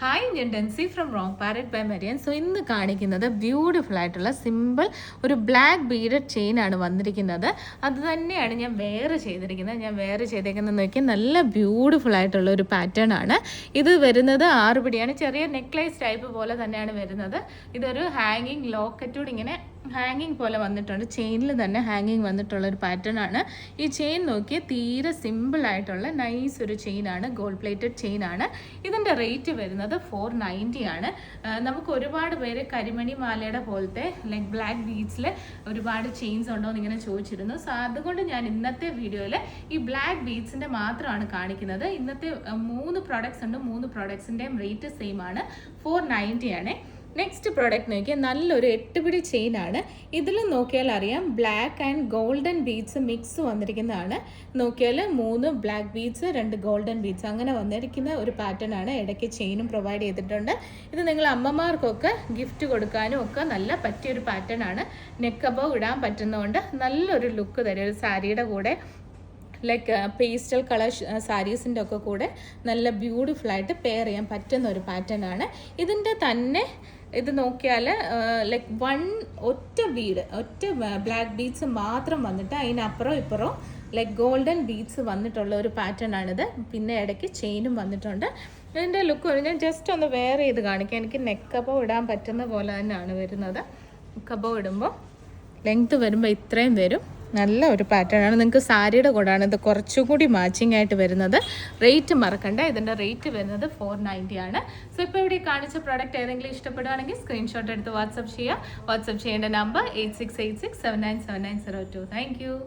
Hi, ഞാൻ Dency from wrong parrot by Marian. So ഇന്ന് കാണിക്കുന്നത് ബ്യൂട്ടിഫുൾ ആയിട്ടുള്ള സിമ്പിൾ ഒരു ബ്ലാക്ക് ബീഡഡ് ചെയിൻ ആണ് വന്നിരിക്കുന്നത്. അത് തന്നെയാണ് ഞാൻ വേറെ ചെയ്തേക്കുന്നത്. നോക്കിയാൽ നല്ല ബ്യൂട്ടിഫുൾ ആയിട്ടുള്ള ഒരു പാറ്റേൺ ആണ്. ഇത് വരുന്നത് 6 പിടിയാണ്. ചെറിയ നെക്ലേസ് ടൈപ്പ് പോലെ തന്നെയാണ് വരുന്നത്. ഇതൊരു ഹാങ്ങിങ് ലോക്കറ്റോട് ഇങ്ങനെ ഹാങ്ങിങ് പോലെ വന്നിട്ടുണ്ട്. ചെയിനിൽ തന്നെ ഹാങ്ങിങ് വന്നിട്ടുള്ള ഒരു പാറ്റേൺ ആണ്. ഈ ചെയിൻ നോക്കിയാൽ തീരെ സിമ്പിൾ ആയിട്ടുള്ള നൈസ് ഒരു ചെയിൻ ആണ്. ഗോൾഡ് പ്ലേറ്റഡ് ചെയിൻ ആണ്. ഇതിൻ്റെ റേറ്റ് വരുന്നത് 490 ആണ്. നമുക്ക് ഒരുപാട് പേര് കരിമണി മാലയുടെ പോലത്തെ ലൈക്ക് ബ്ലാക്ക് ബീഡ്സിൽ ഒരുപാട് ചെയിൻസ് ഉണ്ടോ എന്ന് ഇങ്ങനെ ചോദിച്ചിരുന്നു. സോ അതുകൊണ്ട് ഞാൻ ഇന്നത്തെ വീഡിയോയിൽ ഈ ബ്ലാക്ക് ബീഡ്സിൻ്റെ മാത്രമാണ് കാണിക്കുന്നത്. ഇന്നത്തെ 3 പ്രോഡക്ട്സ് ഉണ്ട്. 3 പ്രോഡക്ട്സിൻ്റെയും റേറ്റ് സെയിം ആണ്. 490 ആണ്. നെക്സ്റ്റ് പ്രോഡക്റ്റ് നോക്കിയാൽ നല്ലൊരു 8 പിടി ചെയിൻ ആണ്. ഇതിൽ നോക്കിയാൽ അറിയാം black and golden beads mix വന്നിരിക്കുന്നതാണ്. നോക്കിയാൽ 3 ബ്ലാക്ക് ബീഡ്സ് 2 ഗോൾഡൻ ബീഡ്സ് അങ്ങനെ വന്നിരിക്കുന്ന ഒരു പാറ്റേൺ ആണ്. ഇടയ്ക്ക് ചെയിനും പ്രൊവൈഡ് ചെയ്തിട്ടുണ്ട്. ഇത് നിങ്ങൾ അമ്മമാർക്കൊക്കെ ഗിഫ്റ്റ് കൊടുക്കാനും ഒക്കെ നല്ല പറ്റിയൊരു പാറ്റേൺ ആണ്. നെക്ക് അബവ് ഇടാൻ പറ്റുന്നതുകൊണ്ട് നല്ലൊരു ലുക്ക് തരും. ഒരു സാരിയുടെ കൂടെ ലൈക്ക് പേസ്റ്റൽ കളർ സാരീസിൻ്റെ ഒക്കെ കൂടെ നല്ല ബ്യൂട്ടിഫുൾ ആയിട്ട് പെയർ ചെയ്യാൻ പറ്റുന്ന ഒരു പാറ്റേൺ ആണ്. ഇതിൻ്റെ തന്നെ ഇത് നോക്കിയാൽ ലൈക്ക് ഒറ്റ ബ്ലാക്ക് ബീഡ്സ് മാത്രം വന്നിട്ട് അതിനപ്പുറം ഇപ്പുറം ലൈക്ക് ഗോൾഡൻ ബീഡ്സ് വന്നിട്ടുള്ള ഒരു പാറ്റേൺ ആണിത്. പിന്നെ ഇടയ്ക്ക് ചെയിനും വന്നിട്ടുണ്ട്. ഇതിൻ്റെ ലുക്ക് ഞാൻ ജസ്റ്റ് ഒന്ന് വെയർ ചെയ്ത് കാണിക്കാം. എനിക്ക് നെക്ക് അബവ് ഇടാൻ പറ്റുന്ന പോലെ തന്നെയാണ് വരുന്നത്. നെക്ക് അബവ് ഇടുമ്പോൾ ലെങ്ത് വരുമ്പോൾ ഇത്രയും വരും. നല്ല ഒരു പാറ്റേൺ ആണ്. നിങ്ങൾക്ക് സാരിയുടെ കൂടാണ് ഇത് കുറച്ചും കൂടി മാച്ചിങ് ആയിട്ട് വരുന്നത്. റേറ്റ് മറക്കണ്ട. ഇതിൻ്റെ റേറ്റ് വരുന്നത് 490 ആണ്. സോ ഇപ്പോൾ ഇവിടെ കാണിച്ച പ്രോഡക്റ്റ് ഏതെങ്കിലും ഇഷ്ടപ്പെടുകയാണെങ്കിൽ സ്ക്രീൻഷോട്ട് എടുത്ത് വാട്സപ്പ് ചെയ്യുക. വാട്സപ്പ് ചെയ്യേണ്ട നമ്പർ 8686797902. Thank you.